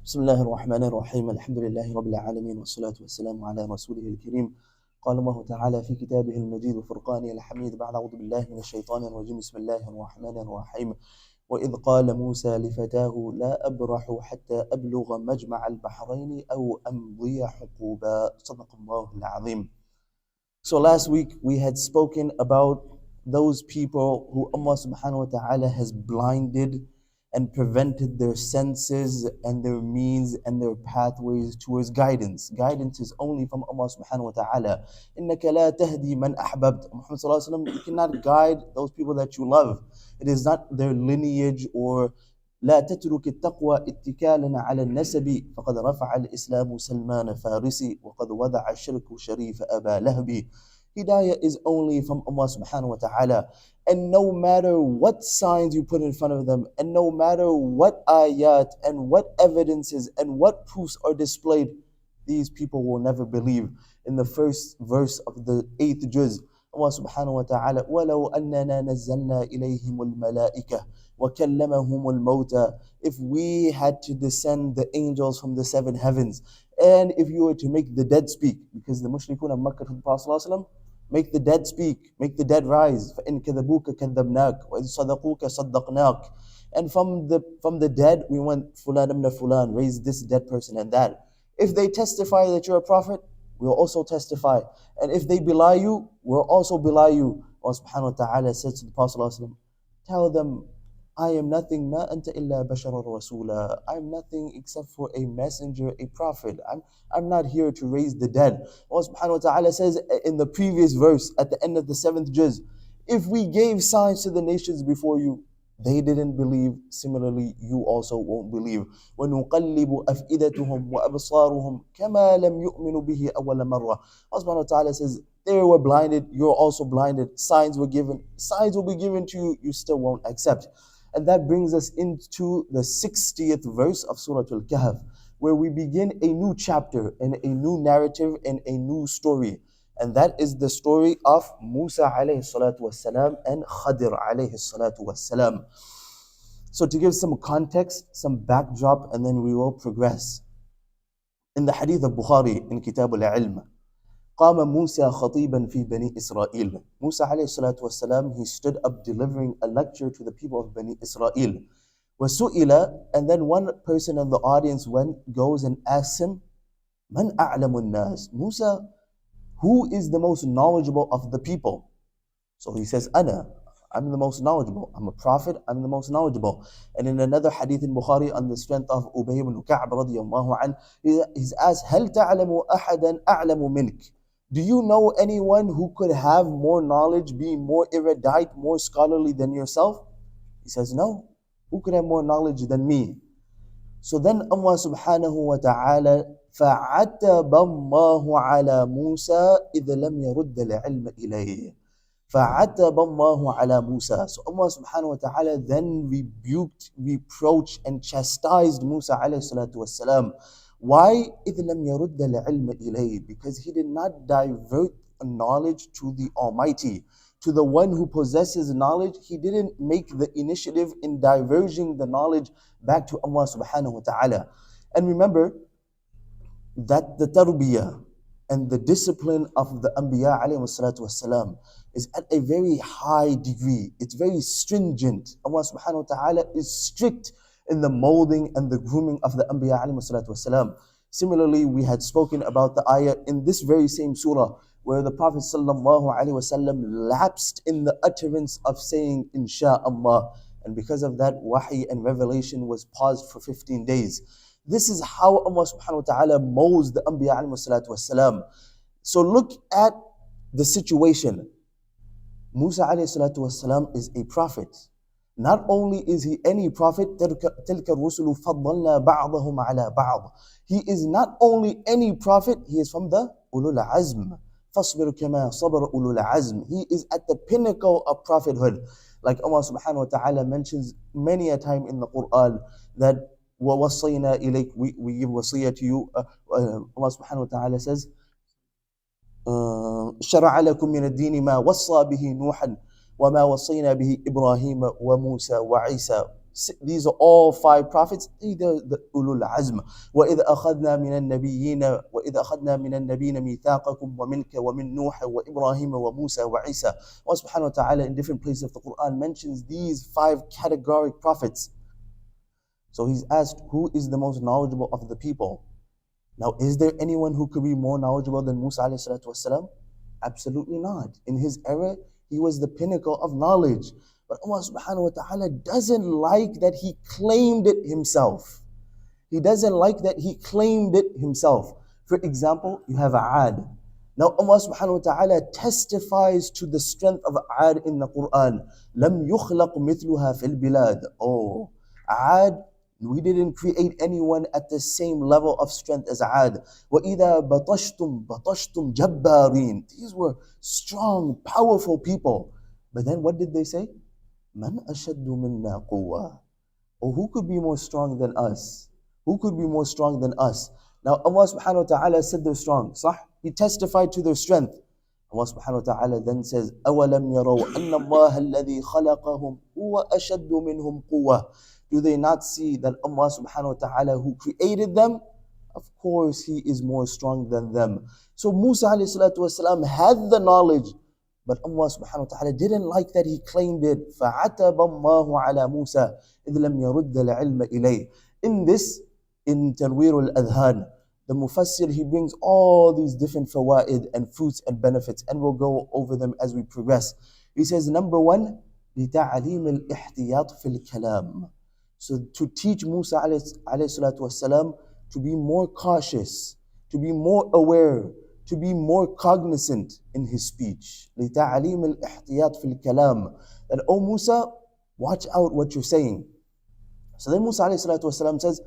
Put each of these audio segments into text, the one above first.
بسم الله الرحمن الرحيم الحمد لله رب العالمين والصلاة والسلام على رسوله الكريم. قال الله تعالى في كتابه المجيد وفرقانه الحميد بعد أعوذ بالله من الشيطان الرجيم بسم الله الرحمن الرحيم. وإذ قال موسى لفتاه لا أبرح حتى أبلغ مجمع البحرين أو أمضي حقوبا صدق الله العظيم. So last week we had spoken about those people who Allah subhanahu wa ta'ala has blinded and prevented their senses and their means and their pathways towards guidance. Guidance is only from Allah subhanahu wa ta'ala. إِنَّكَ لَا تَهْدِي مَنْ أَحْبَبْتَ. Muhammad sallallahu alayhi wa sallam, you cannot guide those people that you love. It is not their lineage or لا تترك التقوى اتكالا على النسب فقد رفع الإسلام سلمان فارسي وقد وضع الشرك شريف أبا لهب. Hidayah is only from Allah subhanahu wa ta'ala. And no matter what signs you put in front of them, and no matter what ayat and what evidences and what proofs are displayed, these people will never believe. In the first verse of the 8th juz, Allah subhanahu wa ta'ala, وَلَوْ أَنَّنَا نَزَّلْنَا إِلَيْهِمُ الْمَلَائِكَةِ وَكَلَّمَهُمُ الْمَوْتَى. If we had to descend the angels from the seven heavens, and if you were to make the dead speak, because the mushrikun of Makkah to the Prophet ﷺ, make the dead speak, make the dead rise. فَإِن كَذَبُوكَ كَذَّبْنَاكَ وَإِن صَدَقُوكَ صَدَّقْنَاكَ. And from the dead, we went fulan ibn fulan, raise this dead person and that. If they testify that you're a prophet, we'll also testify. And if they belie you, we'll also belie you. Allah subhanahu wa ta'ala said to the Prophet ﷺ, tell them, I am nothing, ma anta illa basharar rasula. I'm nothing except for a messenger, a prophet. I'm not here to raise the dead. Allah subhanahu wa ta'ala says in the previous verse at the end of the 7th juz, if we gave signs to the nations before you, they didn't believe. Similarly, you also won't believe. وَنُقَلِّبُ أَفْئِدَتُهُمْ وَأَبْصَارُهُمْ كَمَا لَمْ يُؤْمِنُوا بِهِ أَوَّلَ مَرَّةٍ. Allah subhanahu wa ta'ala says, they were blinded, you're also blinded. Signs were given, signs will be given to you, you still won't accept. And that brings us into the 60th verse of Surah Al-Kahf, where we begin a new chapter and a new narrative and a new story. And that is the story of Musa alayhi salatu wassalam and Khadir alayhi salatu wassalam. So to give some context, some backdrop, and then we will progress. In the hadith of Bukhari in Kitab al-Ilm, قام موسى خطيبا في بني إسرائيل. Musa alayhi salatu wassalam, he stood up delivering a lecture to the people of Bani Israel. وسئل, and then one person in the audience goes and asks him, من أعلم الناس? Musa, who is the most knowledgeable of the people? So he says, أنا, I'm the most knowledgeable. I'm a prophet, I'm the most knowledgeable. And in another hadith in Bukhari on the strength of Ubay ibn Ka'b radiyallahu anhu, he's asked, هل تعلم أحدا أعلم منك? Do you know anyone who could have more knowledge, be more erudite, more scholarly than yourself? He says, no. Who could have more knowledge than me? So then Allah subhanahu wa ta'ala فَعَتَبَ اللَّهُ عَلَى مُوسَى إِذْ لَمْ يَرُدَّ الْعِلْمَ إِلَيْهِ. فَعَتَبَ اللَّهُ عَلَى مُوسَى. So Allah subhanahu wa ta'ala then rebuked, reproached and chastised Musa alayhi salatu wassalam. Why? إِذْ لَمْ يَرُدَّ الْعِلْمَ إِلَيْهِ. Because he did not divert knowledge to the Almighty, to the one who possesses knowledge. He didn't make the initiative in diverging the knowledge back to Allah subhanahu wa ta'ala. And remember that the tarbiyah and the discipline of the Anbiya alayhi salatu wassalam is at a very high degree. It's very stringent. Allah subhanahu wa ta'ala is strict in the molding and the grooming of the Anbiya alayhi salatu wassalam. Similarly, we had spoken about the ayah in this very same surah where the Prophet sallallahu alaihi wasallam lapsed in the utterance of saying insha'Allah, and because of that, wahi and revelation was paused for 15 days. This is how Allah subhanahu wa ta'ala molds the Anbiya alayhi salatu wassalam. So look at the situation. Musa alayhi salatu wassalam is a prophet. Not only is he any prophet, تِلْكَ الرُّسُلُ فَضَّلْنَا بَعْضَهُمْ عَلَى بَعْضٍ. He is not only any prophet, he is from the ulul azm. فَاصْبِرْ كَمَا صَبَرَ ulul azm. He is at the pinnacle of prophethood. Like Allah subhanahu wa ta'ala mentions many a time in the Quran that وَوَصَّيْنَا إِلَيْكَ, we give wasiyah to you. Allah subhanahu wa ta'ala says, شَرَعَ لَكُم مِّنَ الدِّينِ مَا وَصَّى بِهِ نُوحًا وَمَا وَصَّيْنَا بِهِ إِبْرَاهِيمَ وَمُوسَى وَعِيسَى These are all five prophets. They're the ulul azm. وَإِذْ أَخَذْنَا مِنَ النَّبِيِّينَ وَإِذْ أَخَذْنَا مِنَ النَّبِيِّينَ مِيثَاقَكُمْ وَمِنْكَ وَمِنْ نُوحٍ وَإِبْرَاهِيمَ وَمُوسَى وَعِيسَى. Allah subhanahu wa ta'ala in different places of the Quran mentions these five categoric prophets. So he's asked, who is the most knowledgeable of the people? Now, is there anyone who could be more knowledgeable than Musa alayhi salatu wasalam? Absolutely not. In his era, he was the pinnacle of knowledge. But Allah subhanahu wa ta'ala doesn't like that he claimed it himself. He doesn't like that he claimed it himself. For example, you have Aad. Now Allah subhanahu wa ta'ala testifies to the strength of Aad in the Quran. لَمْ يُخْلَقْ مِثْلُهَا فِي الْبِلَادِ. Oh, Aad, we didn't create anyone at the same level of strength as Aad. وَإِذَا بَطَشْتُمْ بَطَشْتُمْ جَبَّارِينَ. These were strong, powerful people. But then what did they say? مَنْ أَشَدُّ مِنَّا قُوَّةً. Oh, who could be more strong than us? Who could be more strong than us? Now Allah subhanahu wa ta'ala said they're strong. Sah? He testified to their strength. Allah subhanahu wa ta'ala then says, أَوَلَمْ يَرَوْا أَنَّ اللَّهَ الَّذِي خَلَقَهُمْ هُوَ أَشَدُّ مِنْهُمْ قُوَّةً. Do they not see that Allah subhanahu wa ta'ala who created them, of course He is more strong than them. So Musa alayhi salatu wasalam had the knowledge, but Allah subhanahu wa ta'ala didn't like that he claimed it. فَعَتَبَ اللَّهُ عَلَى مُوسَى إِذْ لَمْ يَرُدَّ الْعِلْمَ إِلَيْهِ. In this, in Tanwir al-Adhan, the Mufassir, he brings all these different fawaid and fruits and benefits, and we'll go over them as we progress. He says, number one, لِتَعْلِيمِ الْإِحْتِيَاطِ فِي الْكَلَامِ. So to teach Musa alayhi salatu wasalam to be more cautious, to be more aware, to be more cognizant in his speech. لِتَعْلِيمِ الْإِحْتِيَاطِ فِي الْكَلَامِ. That, oh Musa, watch out what you're saying. So then Musa alayhi salatu wasalam says,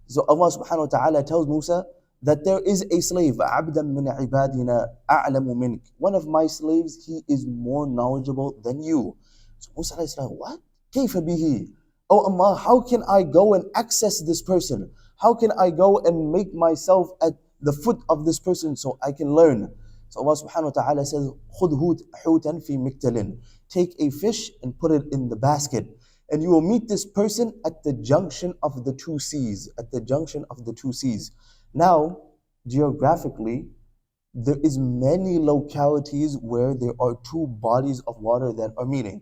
so Allah subhanahu wa ta'ala tells Musa that there is a slave, عَبْدًا مِنْ عِبَادِنَا أَعْلَمُ مِنْكَ. One of my slaves, he is more knowledgeable than you. So Musa alayhi salam, what? كَيْفَ بِهِ? Oh Allah, how can I go and access this person? How can I go and make myself at the foot of this person so I can learn? So Allah subhanahu wa ta'ala says, خُذْ حُوتًا فِي مِكْتَلٍ. Take a fish and put it in the basket. And you will meet this person at the junction of the two seas. At the junction of the two seas. Now, geographically, there is many localities where there are two bodies of water that are meeting.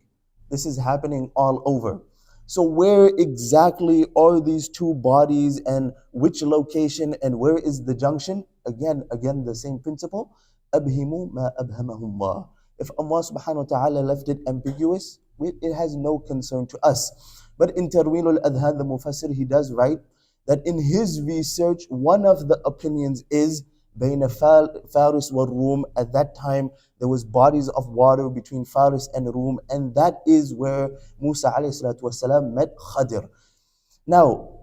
This is happening all over. So where exactly are these two bodies and which location and where is the junction? Again, the same principle. أَبْهِمُوا مَا أَبْهَمَهُ اللَّهُ. If Allah subhanahu wa ta'ala left it ambiguous, it has no concern to us. But in Tarweel al-Adhan, the Mufassir, he does write that in his research, one of the opinions is بين Faris wa Rum. At that time, there was bodies of water between Faris and Rum, and that is where Musa alayhi salatu wasalam met Khadir. Now,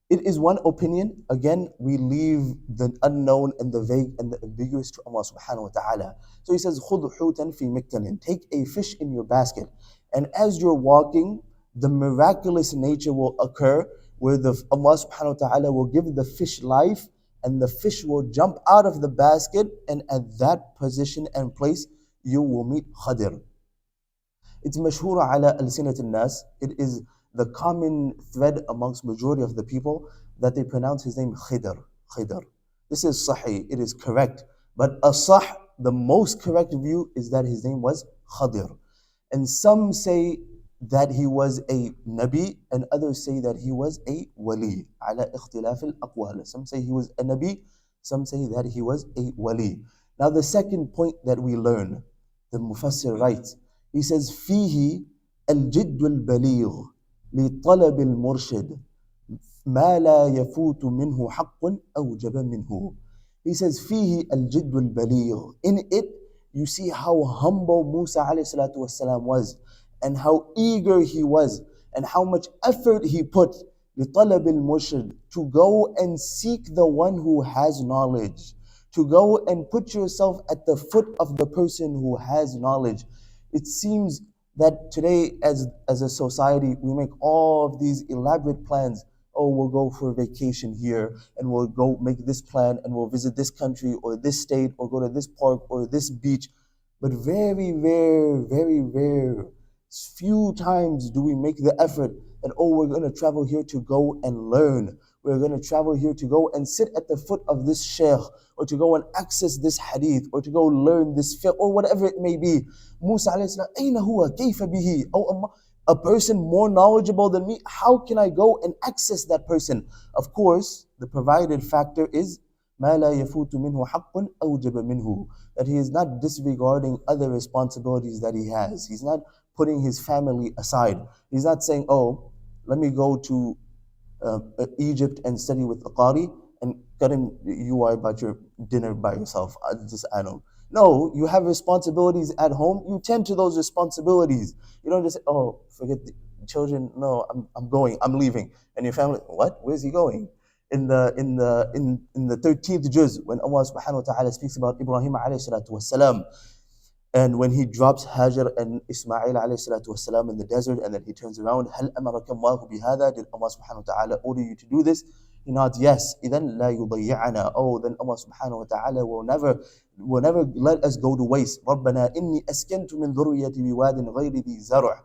it is one opinion. Again, we leave the unknown and the vague and the ambiguous to Allah subhanahu wa ta'ala. So he says, خُذْ حُوتًا فِي مِكْتَلٍ. Take a fish in your basket. And as you're walking, the miraculous nature will occur where Allah subhanahu wa ta'ala will give the fish life, and the fish will jump out of the basket, and at that position and place, you will meet Khadir. It's mashhur ala al-sinat al-nas. It is the common thread amongst majority of the people that they pronounce his name Khidr. Khidr. This is sahih, it is correct. But asah, the most correct view is that his name was Khadir. And some say that he was a Nabi, and others say that he was a Wali. Ala ikhtilaf al-aqwal. Some say he was a Nabi, some say that he was a Wali. Now the second point that we learn, the Mufassir writes, he says, فيه الجد البليغ لطلب المرشد ما لا يفوت منه حق أوجب منه. He says, فيه الجد البليغ. In it, you see how humble Musa alayhi salatu wasalam was, and how eager he was, and how much effort he put لطلب المرشد, to go and seek the one who has knowledge, to go and put yourself at the foot of the person who has knowledge. It seems that today as a society, we make all of these elaborate plans. Oh, we'll go for a vacation here, and we'll go make this plan, and we'll visit this country or this state, or go to this park or this beach. But very rare, few times do we make the effort that, oh, we're going to travel here to go and learn. We're going to travel here to go and sit at the foot of this shaykh, or to go and access this hadith, or to go learn this fiqh, or whatever it may be. Musa alayhi salam, أين هو كيف به? Oh Allah, a person more knowledgeable than me, how can I go and access that person? Of course, the provided factor is ما لا يفوت منه حق أوجب منه, that he is not disregarding other responsibilities that he has. He's not putting his family aside. He's not saying, oh, let me go to Egypt and study with the Qari, and Karim, you are about your dinner by yourself. I don't. No, you have responsibilities at home. You tend to those responsibilities. You don't just say, oh, forget the children. No, I'm going. I'm leaving. And your family, what? Where's he going? In the 13th juz, when Allah subhanahu wa ta'ala speaks about Ibrahim alayhi salatu wasalam, and when he drops Hajar and Ismaeel alayhi salatu wasalam in the desert, and then he turns around, هل أمرك الله بهذا? Did Allah subhanahu wa ta'ala order you to do this? He nods, yes. إذن لا يضيعنا. Oh, then Allah subhanahu wa ta'ala will never let us go to waste. ربنا إني أسكنت من ذريتي بواد غير ذي زرع.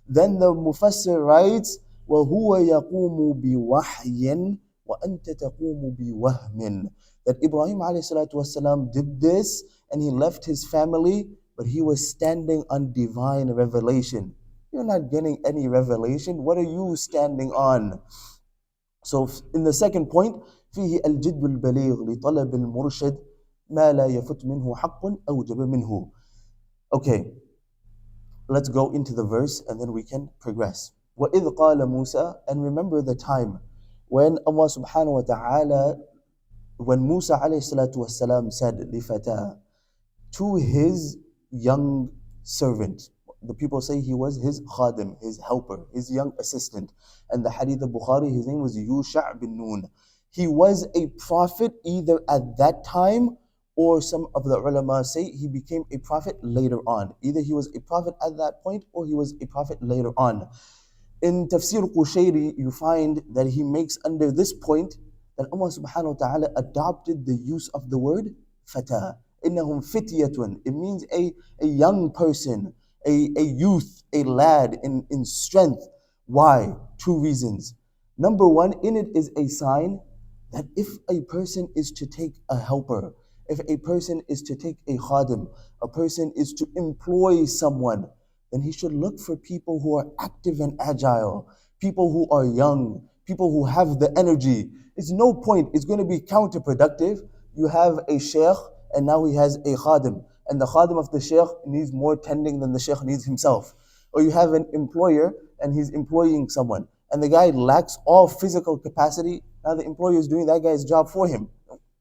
Then the Mufassir writes, وهو يقوم بوحي وأنت تقوم بوهم. That Ibrahim alayhi salatu wasalam did this, and he left his family, but he was standing on divine revelation. You're not getting any revelation. What are you standing on? So in the second point, فيه الجد البليغ لطلب المرشد ما لا يفت منه حق أوجب منه. Okay, let's go into the verse and then we can progress. وإذ قال موسى, and remember the time when Allah subhanahu wa ta'ala, when Musa alayhi salatu wasalam said لفتاه, to his young servant. The people say he was his khadim, his helper, his young assistant. And the hadith of Bukhari, his name was Yusha' bin Nun. He was a prophet either at that time, or some of the ulama say he became a prophet later on. Either he was a prophet at that point, or he was a prophet later on. In Tafsir Qushayri, you find that he makes under this point that Allah subhanahu wa ta'ala adopted the use of the word fata. إنهم فتية. It means a young person, a youth, a lad in strength. Why? Two reasons. Number one, in it is a sign that if a person is to take a helper, if a person is to take a khadim, a person is to employ someone, then he should look for people who are active and agile, people who are young, people who have the energy. It's no point, it's going to be counterproductive. You have a shaykh, and now he has a khadim, and the khadim of the shaykh needs more tending than the shaykh needs himself. Or you have an employer, and he's employing someone, and the guy lacks all physical capacity. Now the employer is doing that guy's job for him.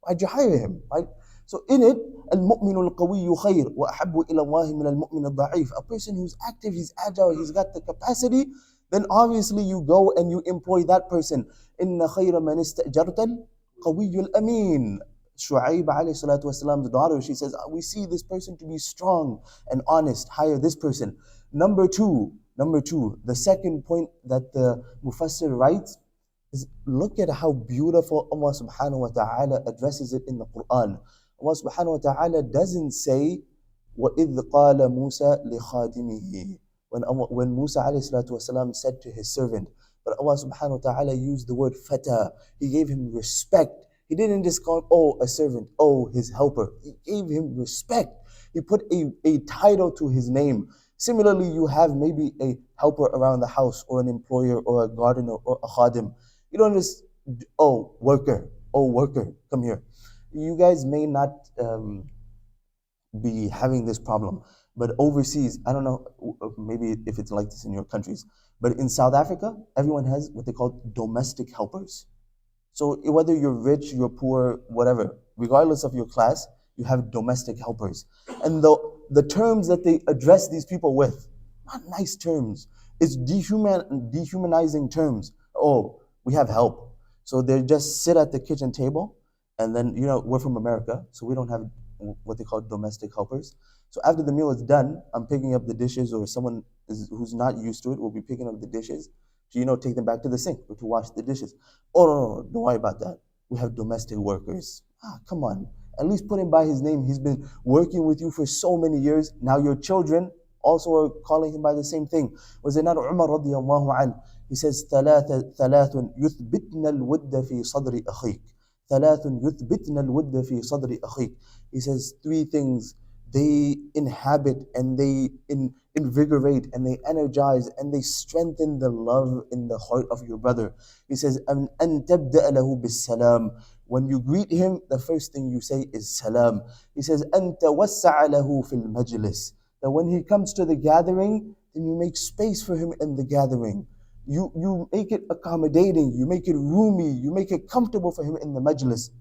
Why'd you hire him? Right? So in it, المؤمن القوي خير وأحب إلى الله من المؤمن الضعيف. A person who's active, he's agile, he's got the capacity, then obviously you go and you employ that person. إن خير من استأجرت القوي الأمين. Shu'aib alayhi salatu wasalam's daughter, she says, we see this person to be strong and honest, hire this person. Number two, the second point that the Mufassir writes is, look at how beautiful Allah subhanahu wa ta'ala addresses it in the Quran. Allah subhanahu wa ta'ala doesn't say, وَإِذْ قَالَ مُوسَى لِخَادِمِهِ, when Musa alayhi salatu wasalam said to his servant, but Allah subhanahu wa ta'ala used the word fata. He gave him respect. He didn't just call, oh, a servant, oh, his helper. He gave him respect. He put a title to his name. Similarly, you have maybe a helper around the house, or an employer, or a gardener, or a khadim. You don't just, oh, worker, come here. You guys may not be having this problem, but overseas, I don't know, maybe if it's like this in your countries, but in South Africa, everyone has what they call domestic helpers. So whether you're rich, you're poor, whatever, regardless of your class, you have domestic helpers. And the terms that they address these people with, not nice terms. It's dehumanizing terms. Oh, we have help. So they just sit at the kitchen table, and then, we're from America, so we don't have what they call domestic helpers. So after the meal is done, I'm picking up the dishes, or someone who's not used to it will be picking up the dishes to, take them back to the sink or to wash the dishes. Oh, no, don't worry about that. We have domestic workers. Come on. At least put him by his name. He's been working with you for so many years. Now your children also are calling him by the same thing. Was it not Umar radiallahu anhu? He says, ثلاث يثبتن الود في صدر أخيك. ثلاث يثبتن الود في صدر أخيك. He says, three things, they inhabit and they invigorate and they energize and they strengthen the love in the heart of your brother. He says, أن تبدأ له بالسلام. When you greet him, the first thing you say is salam. He says, أن توسع له في المجلس. That when he comes to the gathering, then you make space for him in the gathering. You make it accommodating, you make it roomy, you make it comfortable for him in the majlis.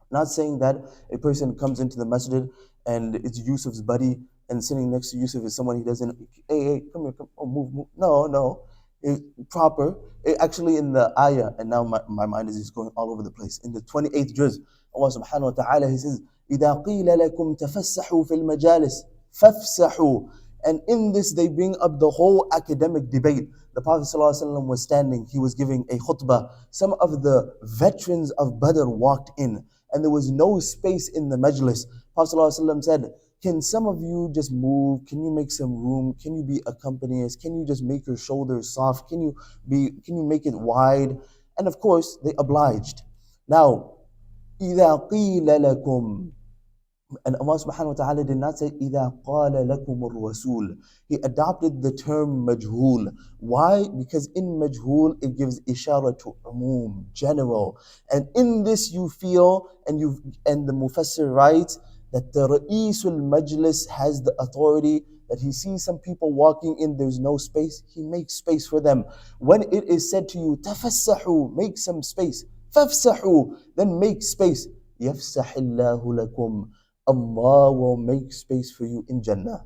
Not saying that a person comes into the masjid and it's Yusuf's buddy and sitting next to Yusuf is someone he doesn't, hey, come here, come, oh, move. No, no. Proper. Actually, in the ayah, and now my mind is just going all over the place. In the 28th juz, Allah subhanahu wa ta'ala, He says, إِذَا قِيلَ لَكُمْ تَفَسَّحُوا فِي الْمَجَالِسِ فَافْسَحُوا. And in this, they bring up the whole academic debate. The Prophet ﷺ was standing, he was giving a khutbah. Some of the veterans of Badr walked in, and there was no space in the majlis. Prophet ﷺ said, can some of you just move? Can you make some room? Can you be accompaniers? Can you just make your shoulders soft? Can you make it wide? And of course, they obliged. Now, إِذَا قِيلَ لَكُمْ, and Allah subhanahu wa ta'ala did not say إِذَا قَالَ لَكُمُ الرَّسُولُ. He adopted the term majhul. Why? Because in majhul it gives ishara to umum, general. And in this you feel, and the mufassir writes that the Ra'isul Majlis has the authority that he sees some people walking in, there's no space, he makes space for them. When it is said to you, tafassahu, make some space, fafsahu, then make space. Yafsahillahu lakum. Allah will make space for you in Jannah.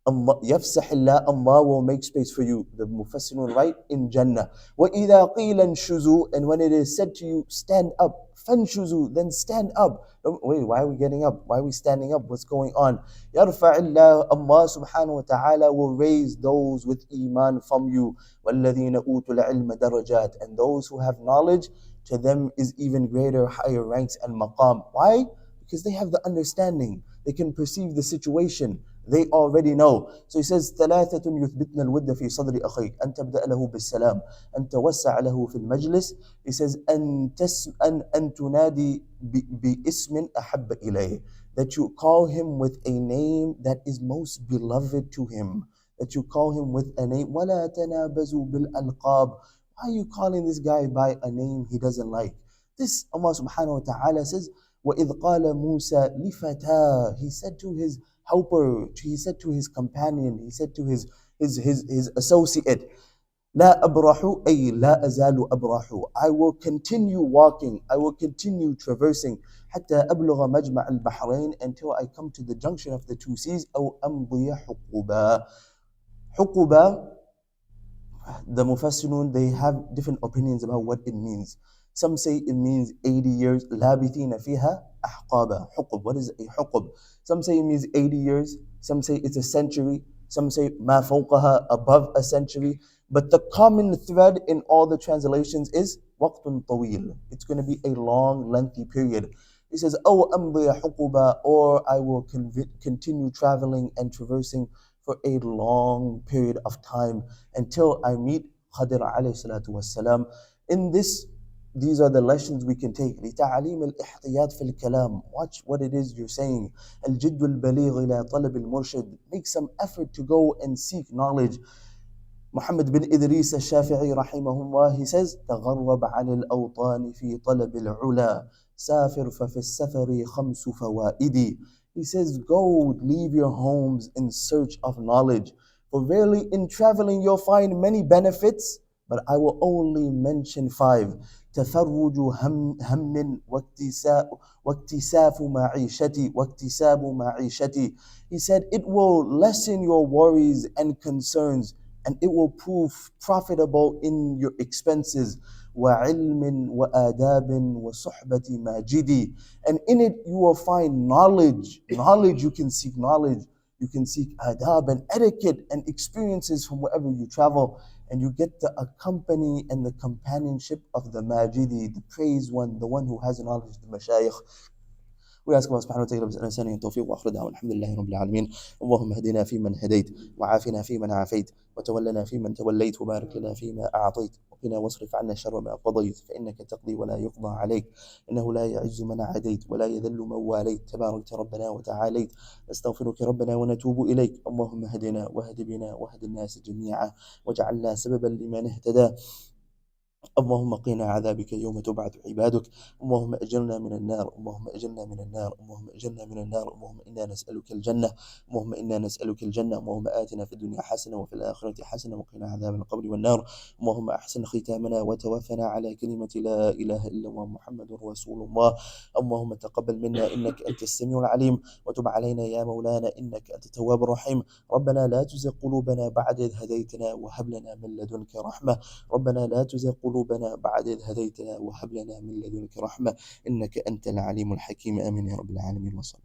Yafsahillah, Allah will make space for you. The Mufassirun write in Jannah. وَإِذَا قِيلَ انشُزُوا, and when it is said to you, stand up, فَانشُزُوا, then stand up. Wait, why are we getting up? Why are we standing up? What's going on? يَرْفَعِ اللَّهُ, Allah subhanahu wa ta'ala will raise those with iman from you. وَالَّذِينَ أُوتُوا الْعِلْمَ دَرَجَاتٍ, and those who have knowledge, to them is even greater, higher ranks and maqam. Why? Because they have the understanding. They can perceive the situation. They already know. So he says, ثلاثة يثبتن الود في صدر أخيك أن تبدأ له بالسلام أن توسع له في المجلس. He says أن تنادي باسم أحب إليه. That you call him with a name that is most beloved to him. That you call him with a name. ولا تنابزوا بالألقاب. Why are you calling this guy by a name he doesn't like? This Allah subhanahu wa ta'ala says, وَإِذْ قَالَ مُوسَى لِفَتَاهِ. He said to his helper, he said to his companion, he said to his associate, لا أبرح أي لا أزال أبرح. I will continue walking, I will continue traversing حتى أبلغ مجمع البحرين, until I come to the junction of the two seas. أو أمضي حقبا. حقبا, the Mufassirun, they have different opinions about what it means. Some say it means 80 years. لابثين فيها أحقابا. حقب. What is a حقب? Some say it means 80 years. Some say it's a century. Some say ما فوقها, above a century. But the common thread in all the translations is وقت طويل. It's going to be a long, lengthy period. He says, أو أمضي حقبا, or I will continue traveling and traversing for a long period of time until I meet Khadir alayhi salatu wassalam. In this, these are the lessons we can take. لتعليم الاحتياط في الكلام. Watch what it is you're saying. الجد البليغ إلى طلب المرشد. Make some effort to go and seek knowledge. Muhammad bin Idris al-Shafi'i rahimahullah, he says, تغرب عن الأوطان في طلب العلا سافر ففي السفر خمس فوائد. He says, go, leave your homes in search of knowledge. For verily in traveling you'll find many benefits, but I will only mention 5. تفرج هم واكتساب معيشتي. He said, it will lessen your worries and concerns, and it will prove profitable in your expenses. وَعِلْمٍ وَآدَابٍ وَصُحْبَةِ مَاجِدِ. And in it you will find knowledge. Knowledge, you can seek knowledge. You can seek adab and etiquette and experiences from wherever you travel. And you get the company and the companionship of the Majidi, the praised one, the one who has knowledge, the Mashayikh. ويسأل الله سبحانه وتعالى بالإنسان التوفيق، وآخر دعوانا الحمد لله رب العالمين. اللهم اهدنا فيمن هديت، وعافنا فيمن عافيت، وتولنا فيمن توليت، وبارك لنا فيما أعطيت، وقنا واصرف عنا شر ما قضيت، فإنك تقضي ولا يقضى عليك، إنه لا يعز من عاديت ولا يذل من واليت، تبارك ربنا وتعاليت. نستغفرك ربنا ونتوب إليك. اللهم اهدنا واهد بنا واهد الناس جميعا، واجعلنا سببا لمن اهتدى. اللهم قنا عذابك يوم تبعث عبادك. اللهم أجرنا من النار، اللهم أجرنا من النار، اللهم أجرنا من النار. اللهم إنا نسألك الجنة، اللهم إنا نسألك الجنة. اللهم آتنا في الدنيا حسنة وفي الآخرة حسنة وقنا عذاب القبر والنار. اللهم أحسن ختامنا وتوفنا على كلمة لا إله إلا الله محمد رسول الله. اللهم تقبل منا إنك أنت السميع العليم، وتب علينا يا مولانا إنك أنت التواب الرحيم. ربنا لا تزغ قلوبنا بعد إذ هديتنا وهب لنا من لدنك رحمة. ربنا لا تزغ قلوبنا بعد إذ هديتنا وهب لنا من لدنك رحمة إنك أنت العليم الحكيم. آمين يا رب العالمين. وصلى